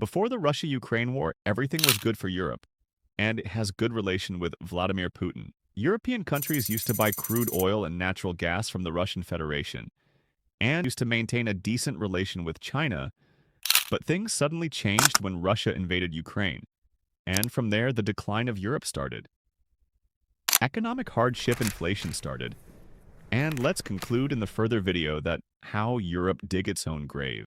Before the Russia-Ukraine war, everything was good for Europe, and it has good relation with Vladimir Putin. European countries used to buy crude oil and natural gas from the Russian Federation, and used to maintain a decent relation with China, but things suddenly changed when Russia invaded Ukraine, and from there the decline of Europe started. Economic hardship inflation started, and let's conclude in the further video that how Europe dig its own grave.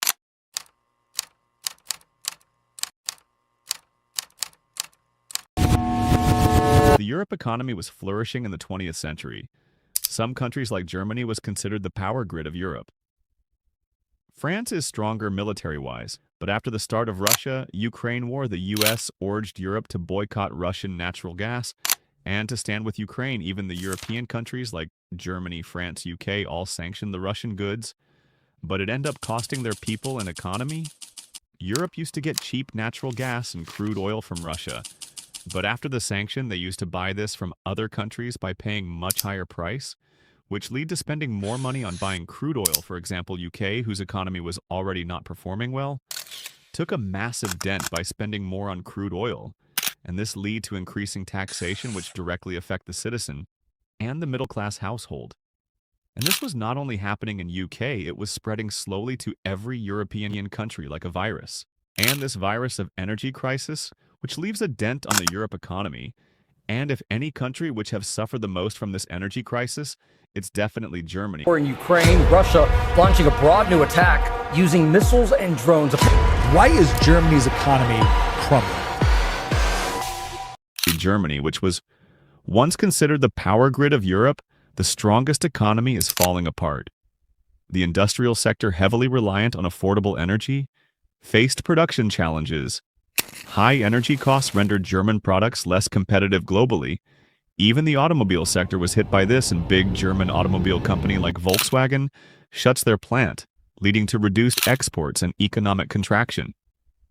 The Europe economy was flourishing in the 20th century. Some countries like Germany was considered the power grid of Europe. France is stronger military-wise, but after the start of Russia-Ukraine war, the US urged Europe to boycott Russian natural gas and to stand with Ukraine. Even the European countries like Germany, France, UK all sanctioned the Russian goods, but it ended up costing their people and economy. Europe used to get cheap natural gas and crude oil from Russia, but after the sanction, they used to buy this from other countries by paying much higher price, which lead to spending more money on buying crude oil. For example, UK, whose economy was already not performing well, took a massive dent by spending more on crude oil, and this lead to increasing taxation which directly affect the citizen and the middle-class household. And this was not only happening in UK, it was spreading slowly to every European country like a virus. And this virus of energy crisis, which leaves a dent on the Europe economy, and if any country which have suffered the most from this energy crisis, it's definitely Germany. In Ukraine, Russia launching a broad new attack using missiles and drones. Why is Germany's economy crumbling? Germany, which was once considered the power grid of Europe, the strongest economy is falling apart. The industrial sector, heavily reliant on affordable energy, faced production challenges. High energy costs rendered German products less competitive globally. Even the automobile sector was hit by this, and big German automobile company like Volkswagen shuts their plant, leading to reduced exports and economic contraction.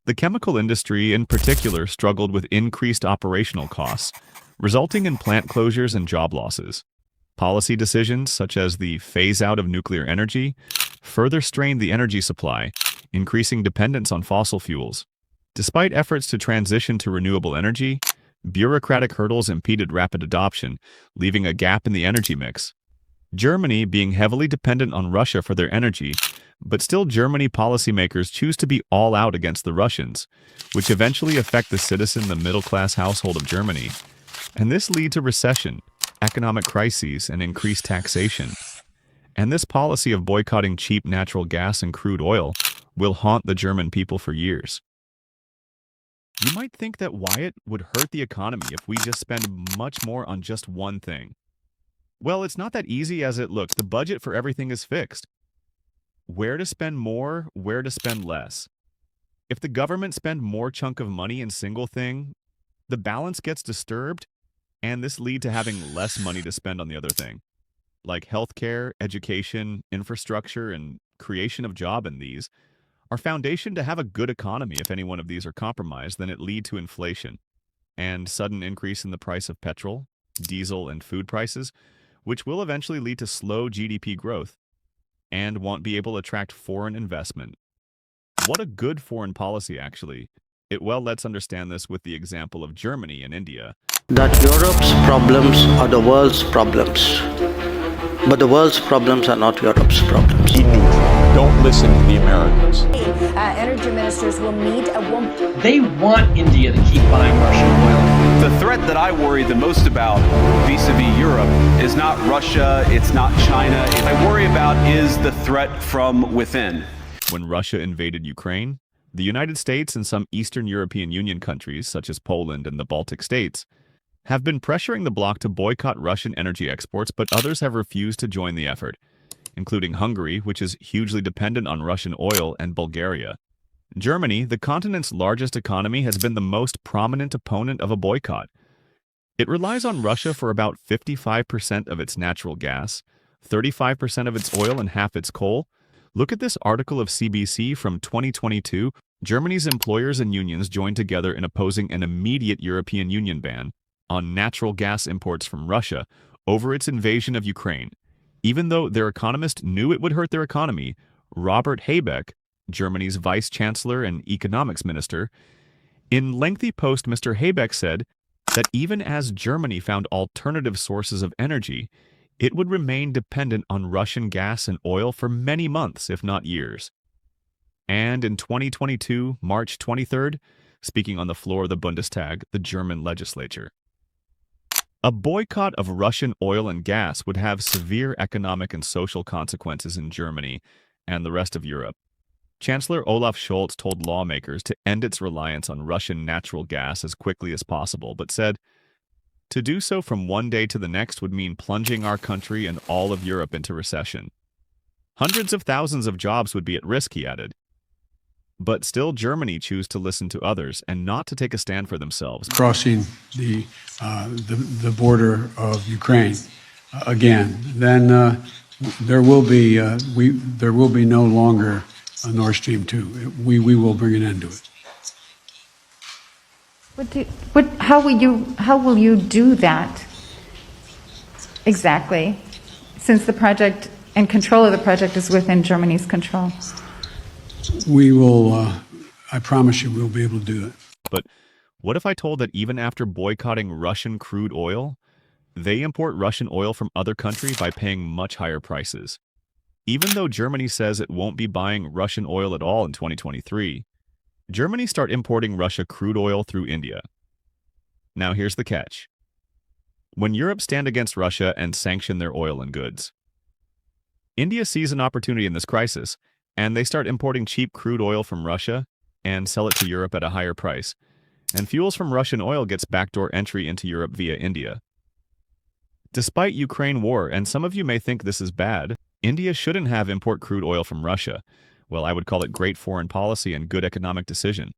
The chemical industry in particular struggled with increased operational costs, resulting in plant closures and job losses. Policy decisions, such as the phase-out of nuclear energy, further strained the energy supply, increasing dependence on fossil fuels. Despite efforts to transition to renewable energy, bureaucratic hurdles impeded rapid adoption, leaving a gap in the energy mix. Germany being heavily dependent on Russia for their energy, but still Germany policymakers choose to be all out against the Russians, which eventually affect the citizen, the middle-class household of Germany. And this leads to recession, economic crises, and increased taxation. And this policy of boycotting cheap natural gas and crude oil will haunt the German people for years. You might think that Wyatt would hurt the economy if we just spend much more on just one thing. Well, it's not that easy as it looks. The budget for everything is fixed. Where to spend more, where to spend less. If the government spend more chunk of money in single thing, the balance gets disturbed, and this lead to having less money to spend on the other thing, like healthcare, education, infrastructure, and creation of job. In these are foundation to have a good economy. If any one of these are compromised, then it lead to inflation and sudden increase in the price of petrol, diesel, and food prices, which will eventually lead to slow GDP growth and won't be able to attract foreign investment. What a good foreign policy, actually. Let's understand this with the example of Germany and India. That Europe's problems are the world's problems, but the world's problems are not Europe's problems. Don't listen to the Americans. Energy ministers will meet at one. They want India to keep buying Russian oil. The threat that I worry the most about vis-a-vis Europe is not Russia, it's not China. What I worry about is the threat from within. When Russia invaded Ukraine, the United States and some Eastern European Union countries, such as Poland and the Baltic states, have been pressuring the bloc to boycott Russian energy exports, but others have refused to join the effort, including Hungary, which is hugely dependent on Russian oil, and Bulgaria. Germany, the continent's largest economy, has been the most prominent opponent of a boycott. It relies on Russia for about 55% of its natural gas, 35% of its oil, and half its coal. Look at this article of CBC from 2022. Germany's employers and unions joined together in opposing an immediate European Union ban on natural gas imports from Russia over its invasion of Ukraine. Even though their economist knew it would hurt their economy, Robert Habeck, Germany's vice chancellor and economics minister. In lengthy post, Mr. Habeck said that even as Germany found alternative sources of energy, it would remain dependent on Russian gas and oil for many months, if not years. And in 2022, March 23rd, speaking on the floor of the Bundestag, the German legislature, a boycott of Russian oil and gas would have severe economic and social consequences in Germany and the rest of Europe. Chancellor Olaf Scholz told lawmakers to end its reliance on Russian natural gas as quickly as possible, but said to do so from one day to the next would mean plunging our country and all of Europe into recession. Hundreds of thousands of jobs would be at risk, he added. But still, Germany chose to listen to others and not to take a stand for themselves. Crossing the border of Ukraine again, then there will be no longer a Nord Stream 2. We will bring an end to it. How will you do that exactly, since the project and control of the project is within Germany's control? We will, I promise you, we'll be able to do that. But what if I told that even after boycotting Russian crude oil, they import Russian oil from other countries by paying much higher prices? Even though Germany says it won't be buying Russian oil at all in 2023, Germany start importing Russia crude oil through India. Now here's the catch. When Europe stand against Russia and sanction their oil and goods, India sees an opportunity in this crisis, and they start importing cheap crude oil from Russia and sell it to Europe at a higher price. And fuels from Russian oil gets backdoor entry into Europe via India. Despite Ukraine war, and some of you may think this is bad, India shouldn't have import crude oil from Russia. Well, I would call it great foreign policy and good economic decision.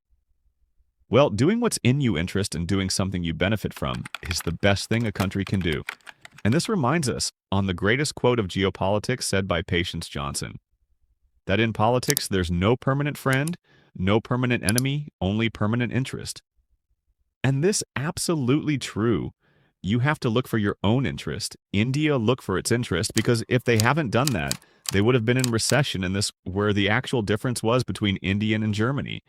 Well, doing what's in your interest and doing something you benefit from is the best thing a country can do. And this reminds us on the greatest quote of geopolitics said by Patience Johnson, that in politics there's no permanent friend, no permanent enemy, only permanent interest. And this absolutely true. You have to look for your own interest. India look for its interest, because if they haven't done that, they would have been in recession in this, where the actual difference was between India and Germany.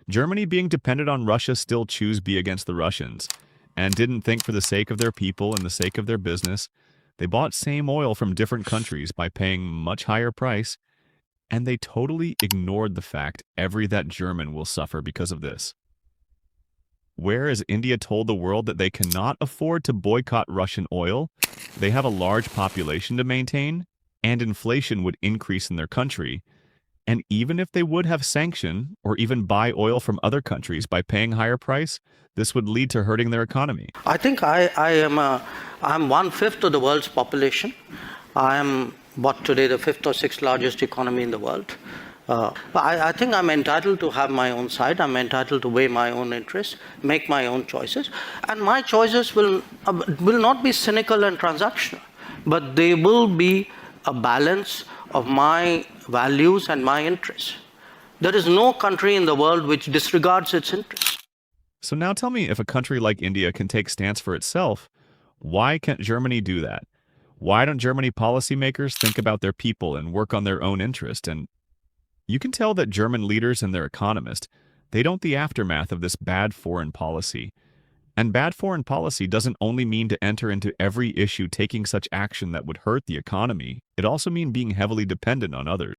Germany, being dependent on Russia, still choose be against the Russians and didn't think for the sake of their people and the sake of their business. They bought same oil from different countries by paying much higher price, and they totally ignored the fact that German will suffer because of this. Whereas India told the world that they cannot afford to boycott Russian oil, they have a large population to maintain, and inflation would increase in their country. And even if they would have sanction or even buy oil from other countries by paying higher price, this would lead to hurting their economy. I think I'm 1/5 of the world's population. I am today the 5th or 6th largest economy in the world. I think I'm entitled to have my own side. I'm entitled to weigh my own interests, make my own choices. And my choices will not be cynical and transactional, but they will be a balance of my values and my interests. There is no country in the world which disregards its interests. So now tell me, if a country like India can take stance for itself, why can't Germany do that? Why don't Germany policymakers think about their people and work on their own interest? And you can tell that German leaders and their economists, they don't the aftermath of this bad foreign policy. And bad foreign policy doesn't only mean to enter into every issue taking such action that would hurt the economy. It also means being heavily dependent on others.